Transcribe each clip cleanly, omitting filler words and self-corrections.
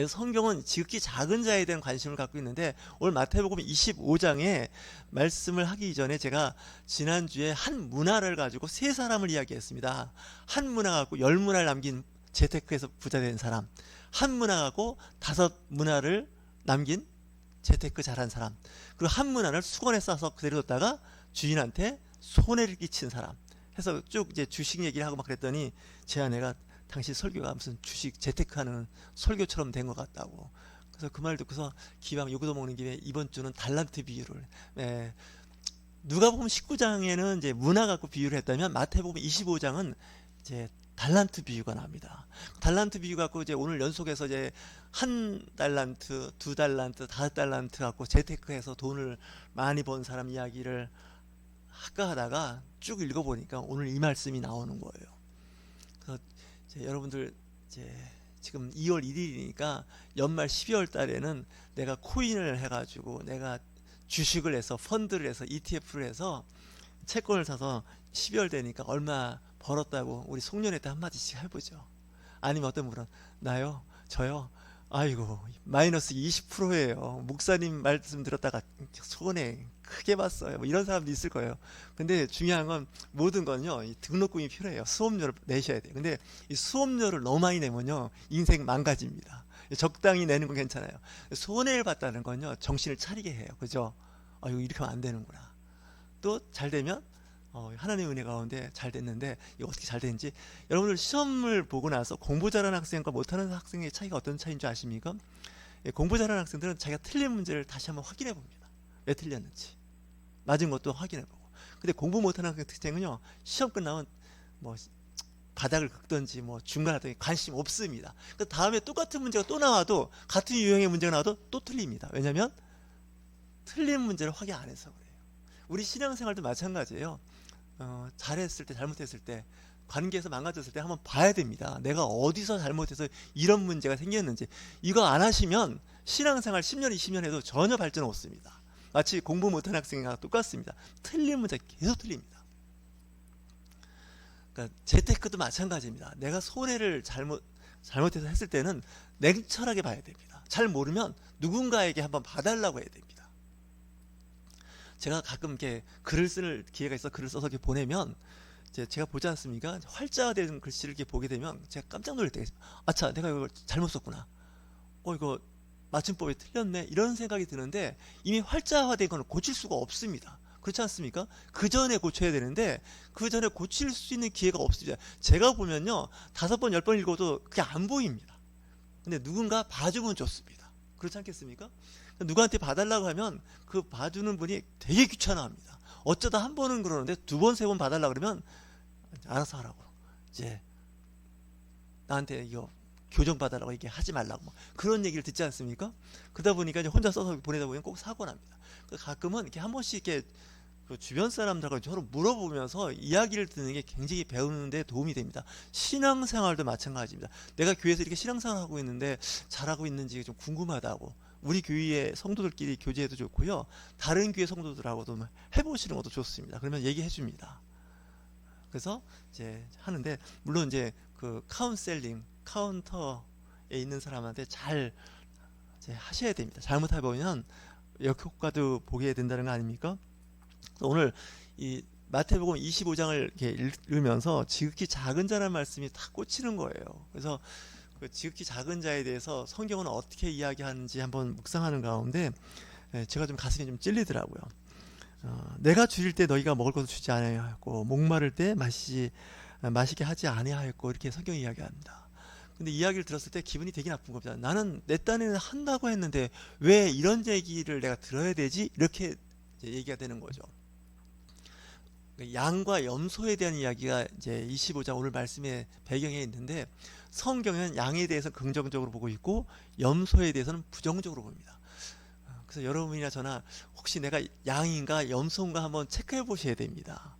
성경은 지극히 작은 자에 대한 관심을 갖고 있는데, 오늘 마태복음 25장에 말씀을 하기 전에 제가 지난주에 한 문화를 가지고 세 사람을 이야기했습니다. 한 문화 갖고 10문화를 남긴 재테크에서 부자 된 사람, 한 문화 갖고 5문화를 남긴 재테크 잘한 사람, 그리고 한 문화를 수건에 싸서 그대로 뒀다가 주인한테 손해를 끼친 사람 해서 쭉 이제 주식 얘기를 하고 막 그랬더니 제 아내가 당신 설교가 무슨 주식 재테크하는 설교처럼 된 것 같다고. 그래서 그 말 듣고서 기왕 요거도 먹는 김에 이번 주는 달란트 비유를, 누가복음 19장에는 이제 문화 갖고 비유를 했다면 마태복음 25장은 이제 달란트 비유가 나옵니다. 달란트 비유 갖고 이제 오늘 연속해서 이제 1달란트, 2달란트, 5달란트 갖고 재테크해서 돈을 많이 번 사람 이야기를 할까 하다가 쭉 읽어보니까 오늘 이 말씀이 나오는 거예요. 그래서 이제 여러분들 이제 지금 2월 1일이니까 연말 12월 달에는 내가 코인을 해가지고 내가 주식을 해서 펀드를 해서 ETF를 해서 채권을 사서 12월 되니까 얼마 벌었다고 우리 송년회 때 한마디씩 해보죠. 아니면 어떤 분은 나요? 저요? 아이고 마이너스 20%예요. 목사님 말씀 들었다가 손해 크게 봤어요. 뭐 이런 사람도 있을 거예요. 근데 중요한 건 모든 건요, 이 등록금이 필요해요. 수업료를 내셔야 돼요. 근데 이 수업료를 너무 많이 내면요 인생 망가집니다. 적당히 내는 건 괜찮아요. 손해를 봤다는 건요 정신을 차리게 해요. 그죠? 이거 이렇게 하면 안 되는구나. 또 잘 되면 하나님의 은혜 가운데 잘 됐는데 이거 어떻게 잘 되는지, 여러분들 시험을 보고 나서 공부 잘하는 학생과 못하는 학생의 차이가 어떤 차이인 줄 아십니까? 공부 잘하는 학생들은 자기가 틀린 문제를 다시 한번 확인해 봅니다. 왜 틀렸는지, 맞은 것도 확인해 보고. 근데 공부 못하는 학생 특징은요, 시험 끝나면 뭐 바닥을 긁든지 뭐 중간하든지 관심 없습니다. 그 다음에 똑같은 문제가 또 나와도, 같은 유형의 문제가 나와도 또 틀립니다. 왜냐면 틀린 문제를 확인 안 해서 그래요. 우리 신앙생활도 마찬가지예요. 잘했을 때 잘못했을 때 관계에서 망가졌을 때 한번 봐야 됩니다. 내가 어디서 잘못해서 이런 문제가 생겼는지. 이거 안 하시면 신앙생활 10년 20년 해도 전혀 발전 없습니다. 마치 공부 못하는 학생과 똑같습니다. 틀린 문제 계속 틀립니다. 그러니까 재테크도 마찬가지입니다. 내가 손해를 잘못해서 했을 때는 냉철하게 봐야 됩니다. 잘 모르면 누군가에게 한번 봐달라고 해야 됩니다. 제가 가끔 이렇게 글을 쓸 기회가 있어 글을 써서 이렇게 보내면 제가 보지 않습니까? 활자화된 글씨를 이렇게 보게 되면 제가 깜짝 놀랄 때가 있어요. 아차, 내가 이걸 잘못 썼구나. 이거 맞춤법이 틀렸네. 이런 생각이 드는데 이미 활자화된 건 고칠 수가 없습니다. 그렇지 않습니까? 그 전에 고쳐야 되는데 그 전에 고칠 수 있는 기회가 없습니다. 제가 보면요 5번 10번 읽어도 그게 안 보입니다. 근데 누군가 봐주면 좋습니다. 그렇지 않겠습니까? 누구한테 봐달라고 하면 그 봐주는 분이 되게 귀찮아합니다. 어쩌다 한 번은 그러는데 2번 3번 봐달라고 그러면 알아서 하라고, 이제 나한테 이거 교정 받아라고 얘기 하지 말라고 그런 얘기를 듣지 않습니까? 그러다 보니까 이제 혼자 써서 보내다 보면 꼭 사고 납니다. 가끔은 이렇게 한 번씩 이렇게 그 주변 사람들하고 서로 물어보면서 이야기를 듣는 게 굉장히 배우는 데 도움이 됩니다. 신앙생활도 마찬가지입니다. 내가 교회에서 이렇게 신앙생활 하고 있는데 잘하고 있는지 좀 궁금하다고 우리 교회의 성도들끼리 교제해도 좋고요, 다른 교회 성도들하고도 해보시는 것도 좋습니다. 그러면 얘기해 줍니다. 그래서 이제 하는데, 물론 이제 그 카운셀링 카운터에 있는 사람한테 잘 이제 하셔야 됩니다. 잘못해 보면 역효과도 보게 된다는 거 아닙니까? 오늘 이 마태복음 25장을 이렇게 읽으면서 지극히 작은 자라는 말씀이 다 꽂히는 거예요. 그래서 그 지극히 작은 자에 대해서 성경은 어떻게 이야기하는지 한번 묵상하는 가운데 제가 좀 가슴이 좀 찔리더라고요. 내가 줄일 때 너희가 먹을 것을 주지 아니하였고 목마를 때 마시게 하지 아니하였고, 이렇게 성경이 이야기합니다. 근데 이야기를 들었을 때 기분이 되게 나쁜 겁니다. 나는 내 딴에는 한다고 했는데 왜 이런 얘기를 내가 들어야 되지? 이렇게 얘기가 되는 거죠. 양과 염소에 대한 이야기가 이제 25장 오늘 말씀의 배경에 있는데, 성경은 양에 대해서 긍정적으로 보고 있고 염소에 대해서는 부정적으로 봅니다. 그래서 여러분이나 저나 혹시 내가 양인가 염소인가 한번 체크해 보셔야 됩니다.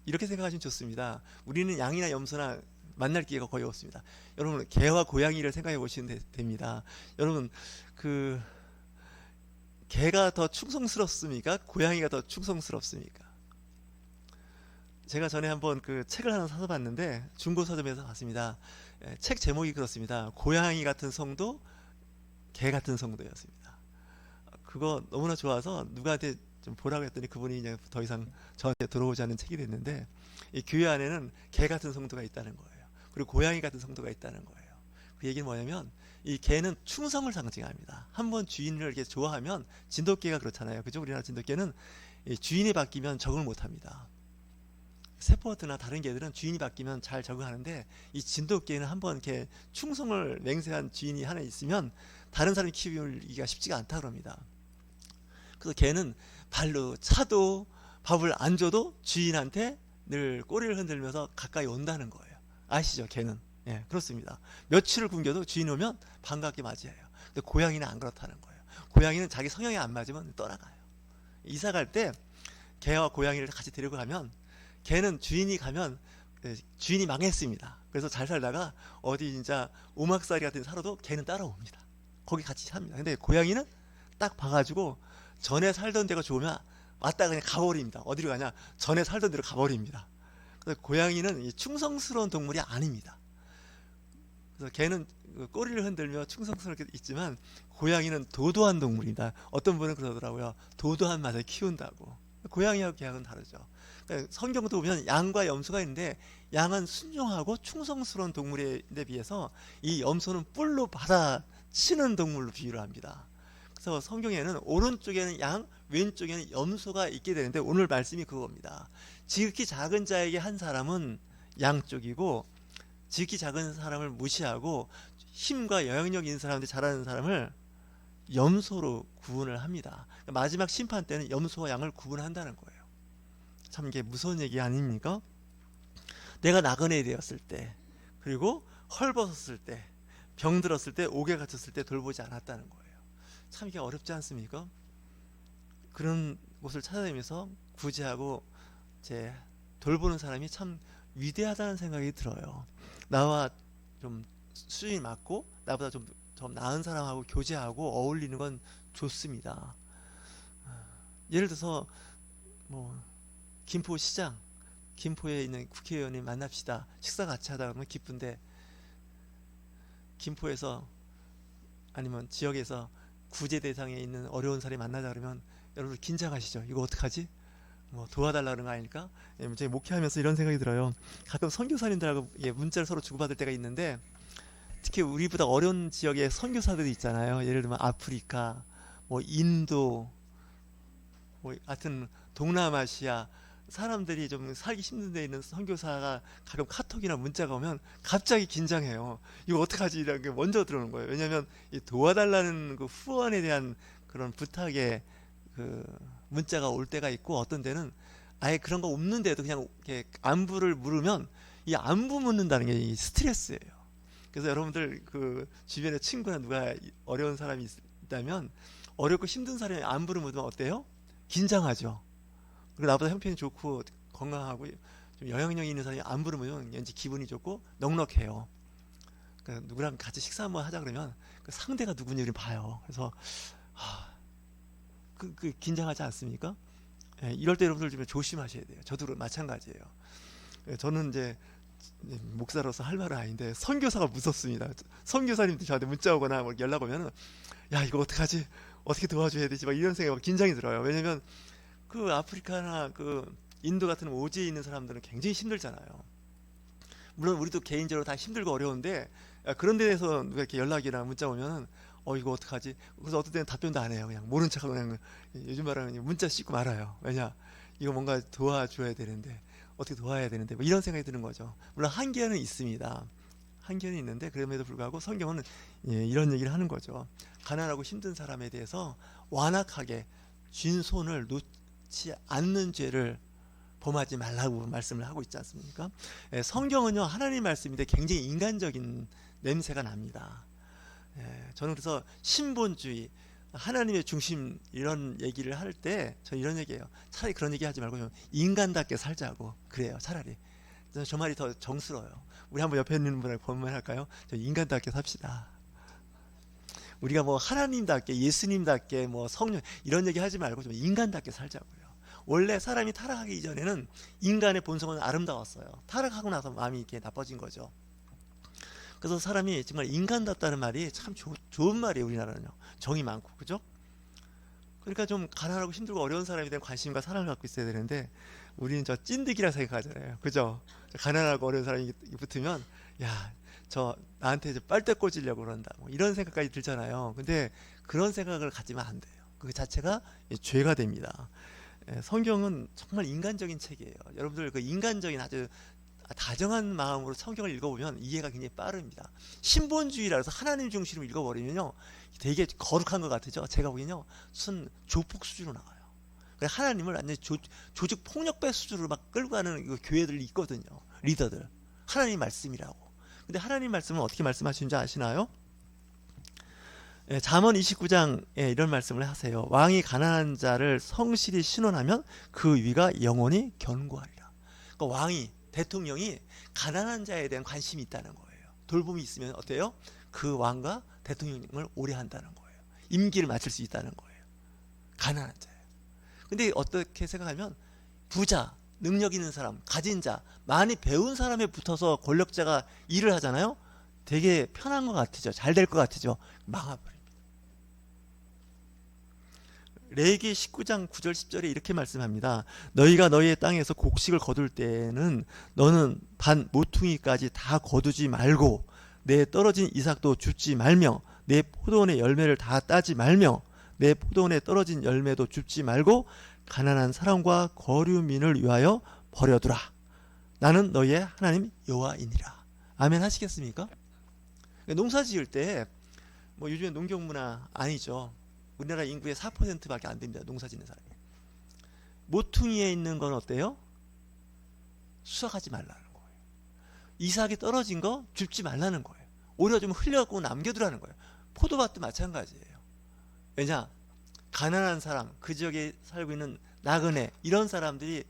이렇게 생각하시면 좋습니다. 우리는 양이나 염소나 만날 기회가 거의 없습니다. 여러분 개와 고양이를 생각해 보시면 됩니다. 여러분 개가 더 충성스럽습니까? 고양이가 더 충성스럽습니까? 제가 전에 한번 그 책을 하나 사서 봤는데 중고 서점에서 봤습니다. 책 제목이 그렇습니다. 고양이 같은 성도, 개 같은 성도였습니다. 그거 너무나 좋아서 누구한테 좀 보라고 했더니 그분이 이제 더 이상 저한테 들어오지 않는 책이 됐는데, 이 교회 안에는 개 같은 성도가 있다는 거예요. 그리고 고양이 같은 성도가 있다는 거예요. 그 얘기는 뭐냐면 이 개는 충성을 상징합니다. 한번 주인을 이렇게 좋아하면, 진돗개가 그렇잖아요. 그죠? 우리나라 진돗개는 이 주인이 바뀌면 적응을 못합니다. 세포드나 다른 개들은 주인이 바뀌면 잘 적응하는데, 이 진돗개는 한번 이렇게 충성을 맹세한 주인이 하나 있으면 다른 사람이 키우기가 쉽지가 않다 그럽니다. 그래서 개는 발로 차도 밥을 안 줘도 주인한테 늘 꼬리를 흔들면서 가까이 온다는 거예요. 아시죠? 개는. 예, 그렇습니다. 며칠을 굶겨도 주인 오면 반갑게 맞이해요. 근데 고양이는 안 그렇다는 거예요. 고양이는 자기 성향에 안 맞으면 떠나가요. 이사 갈 때 개와 고양이를 같이 데리고 가면, 개는 주인이 가면 주인이 망했습니다. 그래서 잘 살다가 어디 진짜 오막살이 같은 데 살아도 개는 따라옵니다. 거기 같이 삽니다. 근데 고양이는 딱 봐가지고 전에 살던 데가 좋으면 왔다 그냥 가버립니다. 어디로 가냐? 전에 살던 데로 가버립니다. 그래서 고양이는 이 충성스러운 동물이 아닙니다. 그래서 개는 꼬리를 흔들며 충성스럽게 있지만, 고양이는 도도한 동물이다. 어떤 분은 그러더라고요. 도도한 맛을 키운다고. 고양이하고 개하고는 다르죠. 그러니까 성경도 보면 양과 염소가 있는데, 양은 순종하고 충성스러운 동물에 비해서 이 염소는 뿔로 받아치는 동물로 비유를 합니다. 그래서 성경에는 오른쪽에는 양, 왼쪽에는 염소가 있게 되는데, 오늘 말씀이 그겁니다. 지극히 작은 자에게 한 사람은 양 쪽이고, 지극히 작은 사람을 무시하고 힘과 영향력 있는 사람한테 잘하는 사람을 염소로 구분을 합니다. 마지막 심판 때는 염소와 양을 구분한다는 거예요. 참 이게 무서운 얘기 아닙니까? 내가 나그네 되었을 때, 그리고 헐벗었을 때, 병들었을 때, 옥에 갇혔을 때 돌보지 않았다는 거예요. 참 이게 어렵지 않습니까? 그런 곳을 찾아다니면서 구제하고 제 돌보는 사람이 참 위대하다는 생각이 들어요. 나와 좀 수준이 맞고 나보다 좀 나은 사람하고 교제하고 어울리는 건 좋습니다. 예를 들어서 뭐 김포시장, 김포에 있는 국회의원님 만납시다. 식사 같이 하다 보면 기쁜데, 김포에서 아니면 지역에서 구제 대상에 있는 어려운 사람이 만나자 그러면 여러분 긴장하시죠. 이거 어떡하지? 뭐 도와달라는 거 아닐까? 제가 목회하면서 이런 생각이 들어요. 가끔 선교사님들하고 문자를 서로 주고받을 때가 있는데, 특히 우리보다 어려운 지역에 선교사들이 있잖아요. 예를 들면 아프리카, 뭐 인도, 뭐 하여튼 동남아시아 사람들이 좀 살기 힘든 데 있는 선교사가 가끔 카톡이나 문자가 오면 갑자기 긴장해요. 이거 어떡하지? 이런 게 먼저 들어오는 거예요. 왜냐하면 이 도와달라는 그 후원에 대한 그런 부탁에 그 문자가 올 때가 있고, 어떤 데는 아예 그런 거 없는데도 그냥 이렇게 안부를 물으면 이 안부 묻는다는 게 이 스트레스예요. 그래서 여러분들 그 주변에 친구나 누가 어려운 사람이 있다면, 어렵고 힘든 사람이 안부를 묻으면 어때요? 긴장하죠. 그리고 나보다 형편이 좋고 건강하고 좀 영향력 있는 사람이 안부를 묻으면 왠지 기분이 좋고 넉넉해요. 그러니까 누구랑 같이 식사 한번 하자 그러면 그 상대가 누군지를 봐요. 그래서 그 긴장하지 않습니까? 예, 이럴 때 여러분들 좀 조심하셔야 돼요. 저도 마찬가지예요. 예, 저는 이제 목사로서 할 말은 아닌데 선교사가 무섭습니다. 선교사님들 저한테 문자 오거나 뭐 연락 오면은, 야 이거 어떡하지? 어떻게 도와줘야 되지? 막 이런 생각, 긴장이 들어요. 왜냐면 그 아프리카나 그 인도 같은 오지에 있는 사람들은 굉장히 힘들잖아요. 물론 우리도 개인적으로 다 힘들고 어려운데, 그런 데에서 누가 이렇게 연락이나 문자 오면은 이거 어떡하지? 그래서 어떤 때는 답변도 안 해요. 그냥 모른 척하고 그냥 요즘 말하면 문자 씻고 말아요. 왜냐? 이거 뭔가 도와줘야 되는데, 어떻게 도와야 되는데, 뭐 이런 생각이 드는 거죠. 물론 한계는 있습니다. 한계는 있는데, 그럼에도 불구하고 성경은 이런 얘기를 하는 거죠. 가난하고 힘든 사람에 대해서 완악하게 쥔 손을 놓지 않는 죄를 범하지 말라고 말씀을 하고 있지 않습니까? 성경은요, 하나님 말씀인데 굉장히 인간적인 냄새가 납니다. 저는 그래서 신본주의, 하나님의 중심 이런 얘기를 할 때 저 이런 얘기예요. 차라리 그런 얘기 하지 말고 좀 인간답게 살자고 그래요. 차라리 저 말이 더 정스러워요. 우리 한번 옆에 있는 분을 권면할까요? 저 인간답게 삽시다. 우리가 뭐 하나님답게, 예수님답게, 뭐 성령 이런 얘기 하지 말고 좀 인간답게 살자고요. 원래 사람이 타락하기 이전에는 인간의 본성은 아름다웠어요. 타락하고 나서 마음이 이렇게 나빠진 거죠. 그래서 사람이 정말 인간답다는 말이 참 좋은 말이에요. 우리나라는요. 정이 많고, 그죠? 그러니까 좀 가난하고 힘들고 어려운 사람에 대한 관심과 사랑을 갖고 있어야 되는데 우리는 저 찐득이라 생각하잖아요. 그죠? 가난하고 어려운 사람이 붙으면 야, 저 나한테 이제 빨대 꽂으려고 그런다. 뭐 이런 생각까지 들잖아요. 근데 그런 생각을 가지면 안 돼요. 그 자체가 죄가 됩니다. 성경은 정말 인간적인 책이에요. 여러분들 그 인간적인 아주 다정한 마음으로 성경을 읽어보면 이해가 굉장히 빠릅니다. 신본주의라 해서 하나님 중심으로 읽어버리면요 되게 거룩한 것 같으죠. 제가 보기엔요 순 조폭 수준으로 나와요. 하나님을 완전히 조직 폭력배 수준으로 막 끌고 가는 그 교회들이 있거든요. 리더들 하나님 말씀이라고. 근데 하나님 말씀은 어떻게 말씀하시는지 아시나요? 잠언 29장에 이런 말씀을 하세요. 왕이 가난한 자를 성실히 신원하면 그 위가 영원히 견고하리라. 그러니까 왕이 대통령이 가난한 자에 대한 관심이 있다는 거예요. 돌봄이 있으면 어때요? 그 왕과 대통령을 오래 한다는 거예요. 임기를 마칠 수 있다는 거예요. 가난한 자예요. 근데 어떻게 생각하면 부자, 능력 있는 사람, 가진 자, 많이 배운 사람에 붙어서 권력자가 일을 하잖아요. 되게 편한 것 같으죠. 잘 될 것 같으죠. 망해버립니다. 레위기 19장 9절 10절에 이렇게 말씀합니다. 너희가 너희의 땅에서 곡식을 거둘 때에는 너는 반 모퉁이까지 다 거두지 말고 내 떨어진 이삭도 줍지 말며 내 포도원의 열매를 다 따지 말며 내 포도원에 떨어진 열매도 줍지 말고 가난한 사람과 거류민을 위하여 버려두라. 나는 너희의 하나님 여호와이니라. 아멘 하시겠습니까? 농사 지을 때 뭐 요즘에 농경 문화 아니죠. 우리나라 인구의 4%밖에 안 됩니다. 농사 짓는 사람이. 모퉁이에 있는 건 어때요? 수확하지 말라는 거예요. 이삭이 떨어진 거 줍지 말라는 거예요. 오히려 좀 흘려갖고 남겨두라는 거예요. 포도밭도 마찬가지예요. 왜냐? 가난한 사람, 그 지역에 살고 있는 나그네 이런 사람들이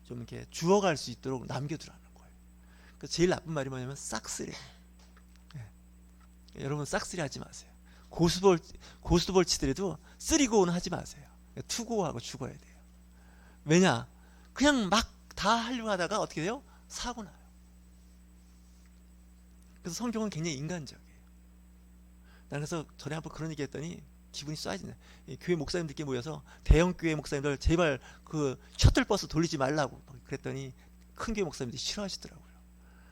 좀 이렇게 주워갈 수 있도록 남겨두라는 거예요. 그 제일 나쁜 말이 뭐냐면 싹쓸이에요. 여러분 싹쓸이 하지 마세요. 고스톱을 치더라도 쓰리고는 하지 마세요. 투고하고 죽어야 돼요. 왜냐? 그냥 막 다 하려고 하다가 어떻게 돼요? 사고 나요. 그래서 성경은 굉장히 인간적이에요. 나는 그래서 전에 한번 그런 얘기 했더니 기분이 쏴지네. 교회 목사님들께 모여서 대형 교회 목사님들 제발 그 셔틀버스 돌리지 말라고 그랬더니 큰 교회 목사님들이 싫어하시더라고요.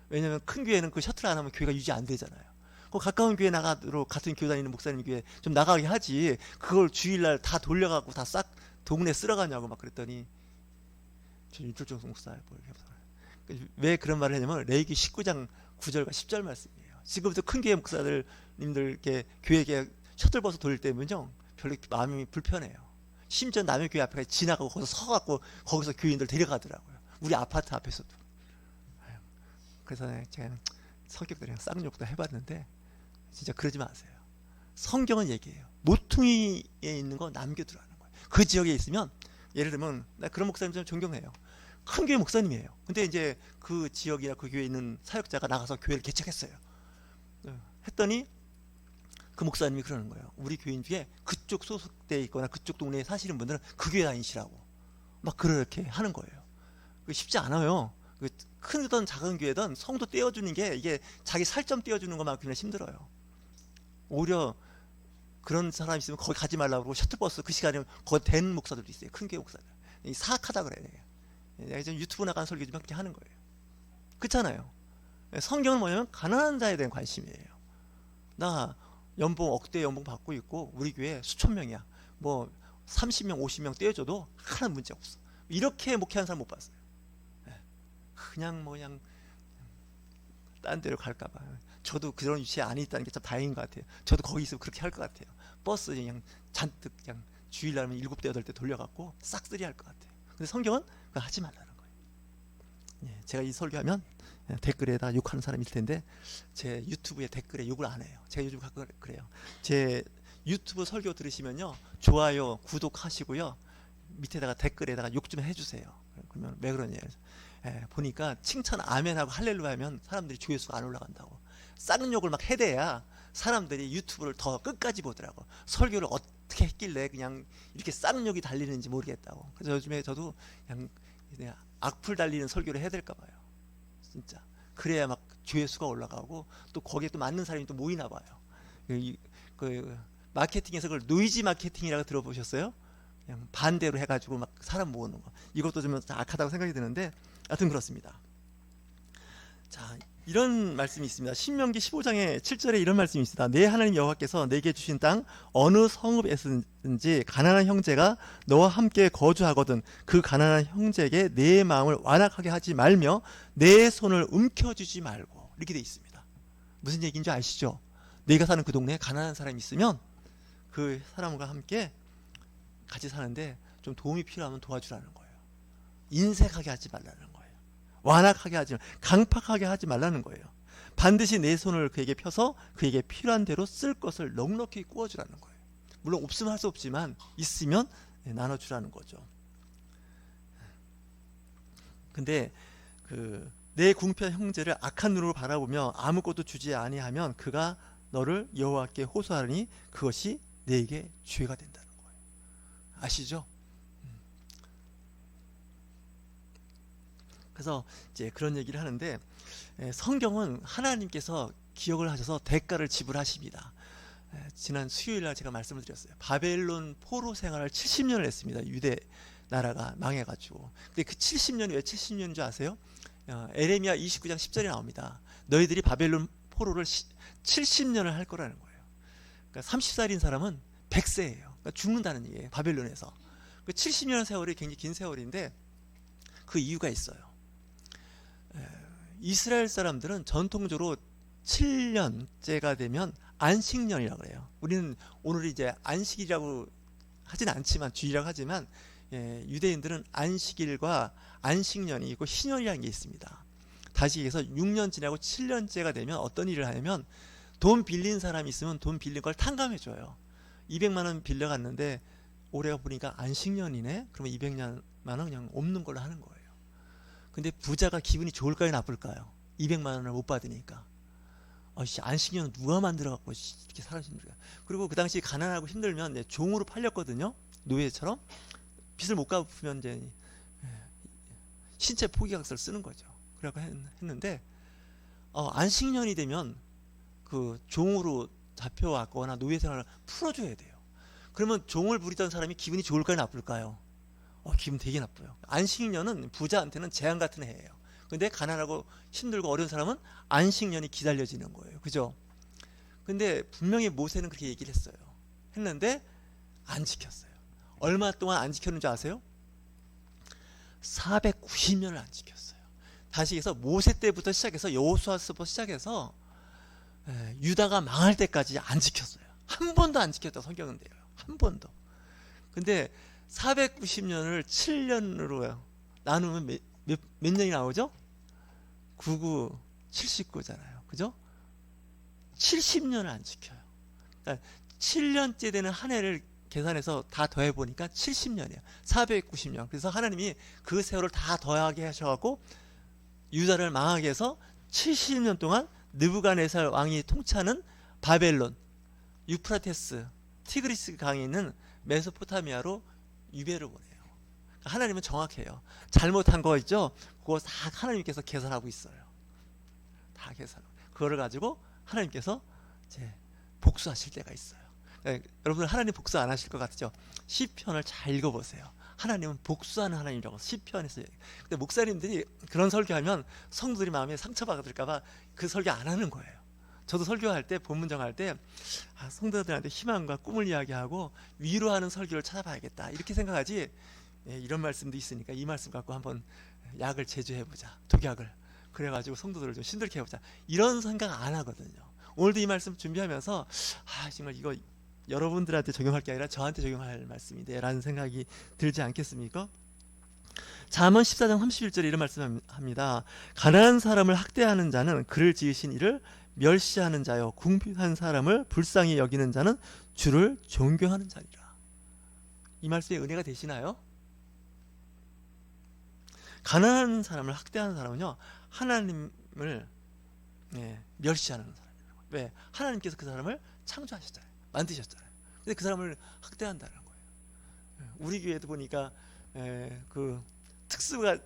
왜냐하면 큰 교회는 그 셔틀 안 하면 교회가 유지 안 되잖아요. 가까운 교회 나가도록 같은 교회 다니는 목사님 교회 좀 나가게 하지 그걸 주일날 다 돌려갖고 다 싹 동네 쓸어가냐고 막 그랬더니 저 윤철종 목사 왜 그런 말을 했냐면 레위기 19장 9절과 10절 말씀이에요. 지금부터 큰 교회 목사님들께 교회에 셔틀버스 돌릴 때면요 별로 마음이 불편해요. 심지어 남의 교회 앞에 지나가고 거기서 서갖고 거기서 교인들 데려가더라고요. 우리 아파트 앞에서도. 그래서 제가 성격들이랑 쌍욕도 해봤는데 진짜 그러지 마세요. 성경은 얘기해요. 모퉁이에 있는 거 남겨두라는 거예요. 그 지역에 있으면 예를 들면 나 그런 목사님 좀 존경해요. 큰 교회 목사님이에요. 근데 이제 그 지역이나 그 교회에 있는 사역자가 나가서 교회를 개척했어요. 했더니 그 목사님이 그러는 거예요. 우리 교인 중에 그쪽 소속돼 있거나 그쪽 동네에 사시는 분들은 그 교회 다니시라고 막 그렇게 하는 거예요. 쉽지 않아요. 크든 작은 교회든 성도 떼어주는 게 이게 자기 살점 떼어주는 것만큼이나 힘들어요. 오히려 그런 사람 있으면 거기 가지 말라고 그러고 셔틀버스 그 시간에 거기 된 목사들도 있어요. 큰 교회 목사들. 사악하다 그래야 돼요. 내가 지금 유튜브 나간 설교 좀 그렇게 하는 거예요. 그렇잖아요. 성경은 뭐냐면 가난한 자에 대한 관심이에요. 나 연봉 억대 연봉 받고 있고 우리 교회 수천 명이야. 뭐 30명 50명 떼어줘도 하나 문제 없어. 이렇게 목회하는 사람 못 봤어요. 그냥 그냥 딴 데로 갈까봐. 저도 그런 위치에 안 있다는 게 참 다행인 것 같아요. 저도 거기 있으면 그렇게 할 것 같아요. 버스 그냥 잔뜩 그냥 주일날면 7대 8대 돌려갖고 싹쓸이 할 것 같아요. 근데 성경은 그거 하지 말라는 거예요. 제가 이 설교하면 댓글에다 욕하는 사람이 있을 텐데 제 유튜브에 댓글에 욕을 안 해요. 제가 요즘 가끔 그래요. 제 유튜브 설교 들으시면요 좋아요 구독하시고요 밑에다가 댓글에다가 욕 좀 해주세요. 그러면 왜 그러냐 보니까 칭찬 아멘하고 할렐루야 하면 사람들이 조회수가 안 올라간다고. 쌍 욕을 막 해대야 사람들이 유튜브를 더 끝까지 보더라고. 설교를 어떻게 했길래 그냥 이렇게 쌍욕이 달리는지 모르겠다고. 그래서 요즘에 저도 그냥 악플 달리는 설교를 해야 될까 봐요. 진짜 그래야 막 조회수가 올라가고 또 거기에 또 맞는 사람이 또 모이나 봐요. 그 마케팅에서 그걸 노이지 마케팅이라고 들어보셨어요? 그냥 반대로 해가지고 막 사람 모으는 거. 이것도 좀 악하다고 생각이 드는데 하여튼 그렇습니다. 자, 이런 말씀이 있습니다. 신명기 15장의 7절에 이런 말씀이 있습니다. 내 하나님 여호와께서 내게 주신 땅 어느 성읍에서든지 가난한 형제가 너와 함께 거주하거든 그 가난한 형제에게 내 마음을 완악하게 하지 말며 내 손을 움켜쥐지 말고, 이렇게 돼 있습니다. 무슨 얘기인지 아시죠? 내가 사는 그 동네에 가난한 사람이 있으면 그 사람과 함께 같이 사는데 좀 도움이 필요하면 도와주라는 거예요. 인색하게 하지 말라는 거예요. 완악하게 하지 말고 강팍하게 하지 말라는 거예요. 반드시 내 손을 그에게 펴서 그에게 필요한 대로 쓸 것을 넉넉히 구워주라는 거예요. 물론 없으면 할 수 없지만 있으면 나눠주라는 거죠. 근데 내 궁핍한 형제를 악한 눈으로 바라보며 아무것도 주지 아니하면 그가 너를 여호와께 호소하니 그것이 내게 죄가 된다는 거예요. 아시죠? 그래서 이제 그런 얘기를 하는데, 성경은 하나님께서 기억을 하셔서 대가를 지불하십니다. 지난 수요일날 제가 말씀을 드렸어요. 바벨론 포로 생활을 70년을 했습니다. 유대 나라가 망해가지고. 근데 그 70년이 왜 70년인 줄 아세요? 에레미야 29장 10절에 나옵니다. 너희들이 바벨론 포로를 70년을 할 거라는 거예요. 그러니까 30살인 사람은 100세예요. 그러니까 죽는다는 얘기예요. 바벨론에서. 그 70년 세월이 굉장히 긴 세월인데 그 이유가 있어요. 이스라엘 사람들은 전통적으로 7년째가 되면 안식년이라고 그래요. 우리는 오늘 이제 안식이라고 하진 않지만 주일이라고 하지만 유대인들은 안식일과 안식년이 있고 신년이라는 게 있습니다. 다시 얘기해서 6년 지나고 7년째가 되면 어떤 일을 하냐면 돈 빌린 사람이 있으면 돈 빌린 걸 탕감해 줘요. 200만 원 빌려갔는데 올해가 보니까 안식년이네. 그러면 200만 원 그냥 없는 걸로 하는 거예요. 근데 부자가 기분이 좋을까요, 나쁠까요? 200만 원을 못 받으니까. 안식년 누가 만들어갖고 이렇게 살아시는 거야. 그리고 그 당시 가난하고 힘들면 종으로 팔렸거든요. 노예처럼. 빚을 못 갚으면 이제 신체 포기각서를 쓰는 거죠. 그래갖고 했는데 안식년이 되면 그 종으로 잡혀왔거나 노예 생활을 풀어줘야 돼요. 그러면 종을 부리던 사람이 기분이 좋을까요, 나쁠까요? 기분 되게 나빠요. 안식년은 부자한테는 재앙 같은 해예요. 근데 가난하고 힘들고 어려운 사람은 안식년이 기다려지는 거예요. 그죠? 근데 분명히 모세는 그렇게 얘기를 했어요. 했는데 안 지켰어요. 얼마 동안 안 지켰는지 아세요? 490년을 안 지켰어요. 다시 해서 모세 때부터 시작해서 여호수아서부터 시작해서 유다가 망할 때까지 안 지켰어요. 한 번도 안 지켰다 성경은 돼요. 한 번도. 근데 490년을 7년으로 나누면 몇 년이 나오죠? 99, 79잖아요. 그죠? 70년을 안 지켜요. 그러니까 7년째 되는 한 해를 계산해서 다 더해보니까 70년이에요. 490년. 그래서 하나님이 그 세월을 다 더하게 하셔갖고 유다를 망하게 해서 70년 동안 느부갓네살 왕이 통치하는 바벨론, 유프라테스, 티그리스 강에 있는 메소포타미아로 유배를 보내요. 하나님은 정확해요. 잘못한 거 있죠? 그거 다 하나님께서 계산하고 있어요. 다 계산하고. 그거를 가지고 하나님께서 이제 복수하실 때가 있어요. 여러분 하나님 복수 안 하실 것 같죠? 시편을 잘 읽어보세요. 하나님은 복수하는 하나님이라고 시편에서. 근데 목사님들이 그런 설교하면 성도들이 마음에 상처받을까봐 그 설교 안 하는 거예요. 저도 설교할 때 본문 정할 때 성도들한테 희망과 꿈을 이야기하고 위로하는 설교를 찾아봐야겠다 이렇게 생각하지, 이런 말씀도 있으니까 이 말씀 갖고 한번 약을 제조해보자, 독약을. 그래가지고 성도들을 좀 힘들게 해보자 이런 생각 안 하거든요. 오늘도 이 말씀 준비하면서 정말 이거 여러분들한테 적용할 게 아니라 저한테 적용할 말씀인데 라는 생각이 들지 않겠습니까? 잠언 14장 31절에 이런 말씀합니다. 가난한 사람을 학대하는 자는 그를 지으신 이를 멸시하는 자요 궁핍한 사람을 불쌍히 여기는 자는 주를 존경하는 자니라. 이 말씀에 은혜가 되시나요? 가난한 사람을 학대하는 사람은요 하나님을 멸시하는 사람이에요. 왜? 하나님께서 그 사람을 창조하셨잖아요. 만드셨잖아요. 근데 그 사람을 학대한다는 거예요. 우리 교회도 보니까 그 특수가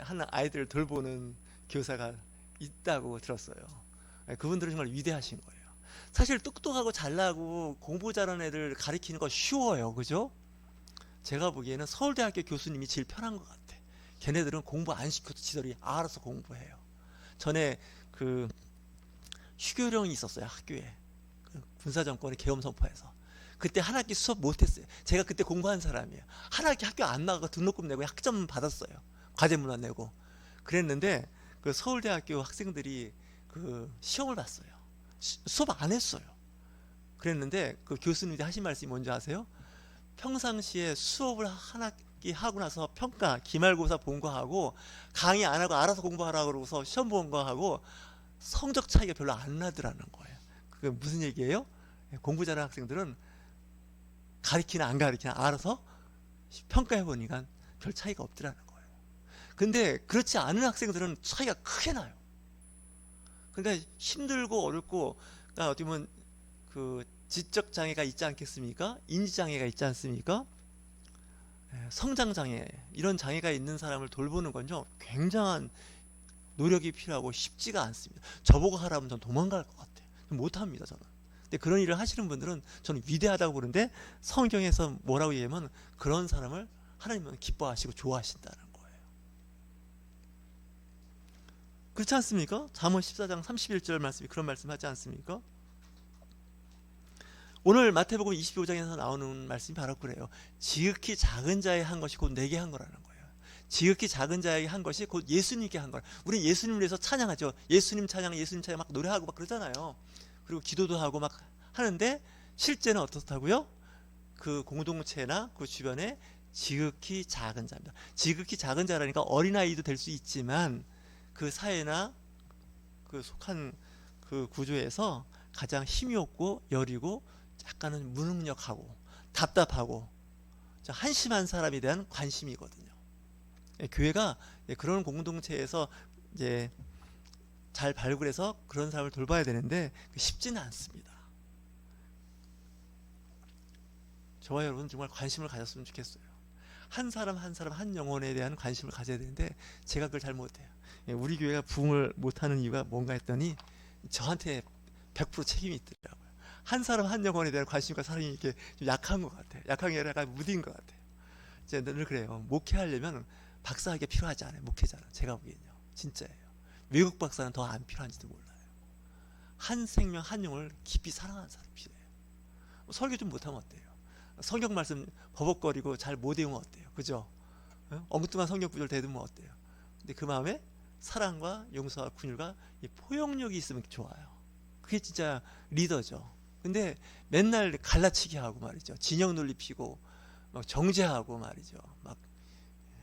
하는 아이들을 돌보는 교사가 있다고 들었어요. 그분들은 정말 위대하신 거예요. 사실 똑똑하고 잘나고 공부 잘하는 애들 가르치는 거 쉬워요. 그죠? 제가 보기에는 서울대학교 교수님이 제일 편한 것 같아. 걔네들은 공부 안 시켜도 지들이 알아서 공부해요. 전에 그 휴교령이 있었어요. 학교에. 그 군사정권의 계엄 선포해서. 그때 한 학기 수업 못했어요. 제가 그때 공부한 사람이에요. 한 학기 학교 안 나가고 등록금 내고 학점 받았어요. 과제문안 내고. 그랬는데 그 서울대학교 학생들이 그 시험을 봤어요. 수업 안 했어요. 그랬는데 그 교수님이 하신 말씀이 뭔지 아세요? 평상시에 수업을 한 학기 하고 나서 평가, 기말고사 본 거 하고 강의 안 하고 알아서 공부하라고 그러고서 시험 본 거 하고 성적 차이가 별로 안 나더라는 거예요. 그게 무슨 얘기예요? 공부 잘하는 학생들은 가르치나 안 가르치나 알아서 평가해 보니까 별 차이가 없더라는 거예요. 근데 그렇지 않은 학생들은 차이가 크게 나요. 그러니까 힘들고 어렵고, 그러니까 어떻게 보면 그 지적 장애가 있지 않겠습니까? 인지 장애가 있지 않습니까? 성장 장애, 이런 장애가 있는 사람을 돌보는 건요 굉장한 노력이 필요하고 쉽지가 않습니다. 저보고 하라면 전 도망갈 것 같아요. 못합니다 저는. 근데 그런 일을 하시는 분들은 저는 위대하다고 보는데, 성경에서 뭐라고 얘기하면 그런 사람을 하나님은 기뻐하시고 좋아하신다는 거예요. 그렇지 않습니까? 잠언 14장 31절 말씀이 그런 말씀하지 않습니까? 오늘 마태복음 25장에서 나오는 말씀이 바로 그래요. 지극히 작은 자의 한 것이 곧 내게 한 거라는 거예요. 지극히 작은 자에게 한 것이 곧 예수님께 한 거라. 우리 예수님을 위해서 찬양하죠. 예수님 찬양, 예수님 찬양 막 노래하고 막 그러잖아요. 그리고 기도도 하고 막 하는데 실제는 어떻다고요? 그 공동체나 그 주변에 지극히 작은 자입니다. 지극히 작은 자라니까 어린아이도 될 수 있지만 그 사회나 그 속한 그 구조에서 가장 힘이 없고 여리고 약간은 무능력하고 답답하고 한심한 사람에 대한 관심이거든요. 교회가 그런 공동체에서 이제 잘 발굴해서 그런 사람을 돌봐야 되는데 쉽지는 않습니다. 저와 여러분 정말 관심을 가졌으면 좋겠어요. 한 사람 한 사람 한 영혼에 대한 관심을 가져야 되는데 제가 그걸 잘 못해요. 우리 교회가 부흥을 못하는 이유가 뭔가 했더니 저한테 100% 책임이 있더라고요. 한 사람 한 영혼에 대한 관심과 사랑이 이렇게 좀 약한 것 같아요. 약한 게 아니라 약간 무딘 것 같아요. 제가 늘 그래요. 목회하려면 박사학위가 필요하지 않아요. 목회자는. 제가 보기엔요. 진짜예요. 외국 박사는 더 안 필요한지도 몰라요. 한 생명 한 영혼을 깊이 사랑하는 사람이 필요해요. 설교 좀 못하면 어때요? 성경 말씀 버벅거리고 잘 못 외우면 어때요? 그죠? 엉뚱한 성경 구절 대두면 어때요? 근데 그 마음에 사랑과 용서와 긍휼과 이 포용력이 있으면 좋아요. 그게 진짜 리더죠. 근데 맨날 갈라치기 하고 말이죠. 진영 논리 피고 막 정죄하고 말이죠. 막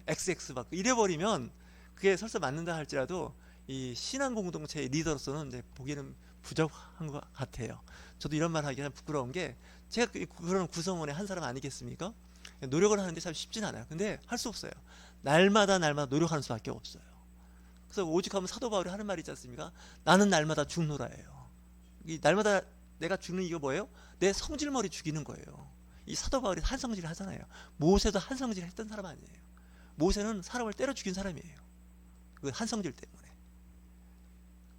XX 막 이래버리면 그게 설사 맞는다 할지라도 이 신앙 공동체의 리더로서는 이제 보기에는 부족한 것 같아요. 저도 이런 말 하기가 부끄러운 게 제가 그런 구성원의 한 사람 아니겠습니까? 노력을 하는데 참 쉽진 않아요. 근데 할 수 없어요. 날마다 노력하는 수밖에 없어요. 그래서 오죽하면 사도 바울이 하는 말이 있지 않습니까? 나는 날마다 죽노라예요. 이 날마다 내가 죽는 이유가 뭐예요? 내 성질머리 죽이는 거예요. 이 사도 바울이 한성질을 하잖아요. 모세도 한성질을 했던 사람 아니에요. 모세는 사람을 때려 죽인 사람이에요. 그 한성질 때문에.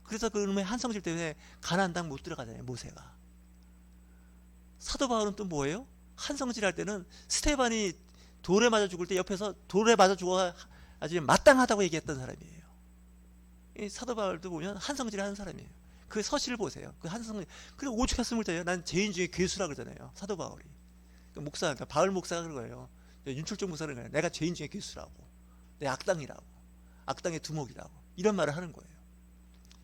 그래서 그놈의 한성질 때문에 가나안 땅 못 들어가잖아요. 모세가. 사도 바울은 또 뭐예요? 한성질 할 때는 스테반이 돌에 맞아 죽을 때 옆에서 돌에 맞아 죽어 아주 마땅하다고 얘기했던 사람이에요. 이 사도 바울도 보면 한성질 하는 사람이에요. 그 서실을 보세요. 그 한성질. 그리고 오죽했으면 그래요. 난 죄인 중에 괴수라 그러잖아요. 사도 바울이. 그 목사, 그러니까 바울 목사가 그런 거예요. 윤철종 목사는 거예요. 내가 죄인 중에 괴수라고. 내 악당이라고. 악당의 두목이라고. 이런 말을 하는 거예요.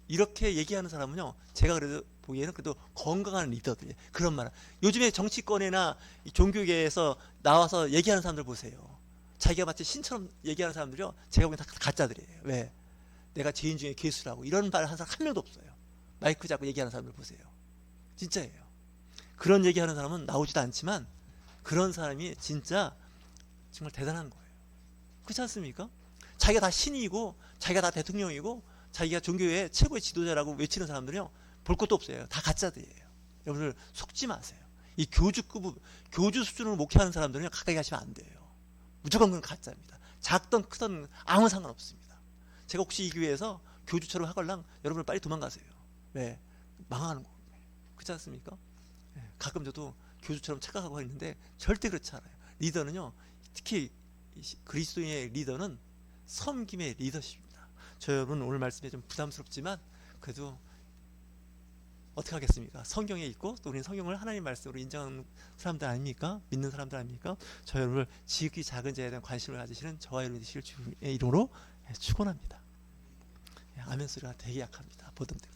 이렇게 얘기하는 사람은요, 제가 그래도 보기에는 그래도 건강한 리더들이에요. 그런 말. 요즘에 정치권이나 종교계에서 나와서 얘기하는 사람들 보세요. 자기가 마치 신처럼 얘기하는 사람들이요, 제가 보기엔 다 가짜들이에요. 왜? 내가 죄인 중에 괴수라고. 이런 말 하는 사람 한 명도 없어요. 마이크 잡고 얘기하는 사람들 보세요. 진짜예요. 그런 얘기하는 사람은 나오지도 않지만 그런 사람이 진짜 정말 대단한 거예요. 그렇지 않습니까? 자기가 다 신이고 자기가 다 대통령이고 자기가 종교의 최고의 지도자라고 외치는 사람들은요, 볼 것도 없어요. 다 가짜들이에요. 여러분들 속지 마세요. 이 교주 수준으로 목회하는 사람들은요, 가까이 가시면 안 돼요. 무조건 그건 가짜입니다. 작든 크든 아무 상관없습니다. 제가 혹시 이 교회에서 교주처럼 하걸랑 여러분은 빨리 도망가세요. 왜? 망하는 거. 그렇지 않습니까? 예, 가끔 저도 교주처럼 착각하고 있는데 절대 그렇지 않아요. 리더는요, 특히 그리스도인의 리더는 섬김의 리더십입니다. 저 여러분 오늘 말씀이 좀 부담스럽지만 그래도 어떻게 하겠습니까? 성경에 있고 또 우리는 성경을 하나님 말씀으로 인정하는 사람들 아닙니까? 믿는 사람들 아닙니까? 저 여러분을 지극히 작은 자에 대한 관심을 가지시는 저와 여러분이 되실 주의 이름으로 축원합니다. 아멘 소리가 되게 약합니다. 보듬들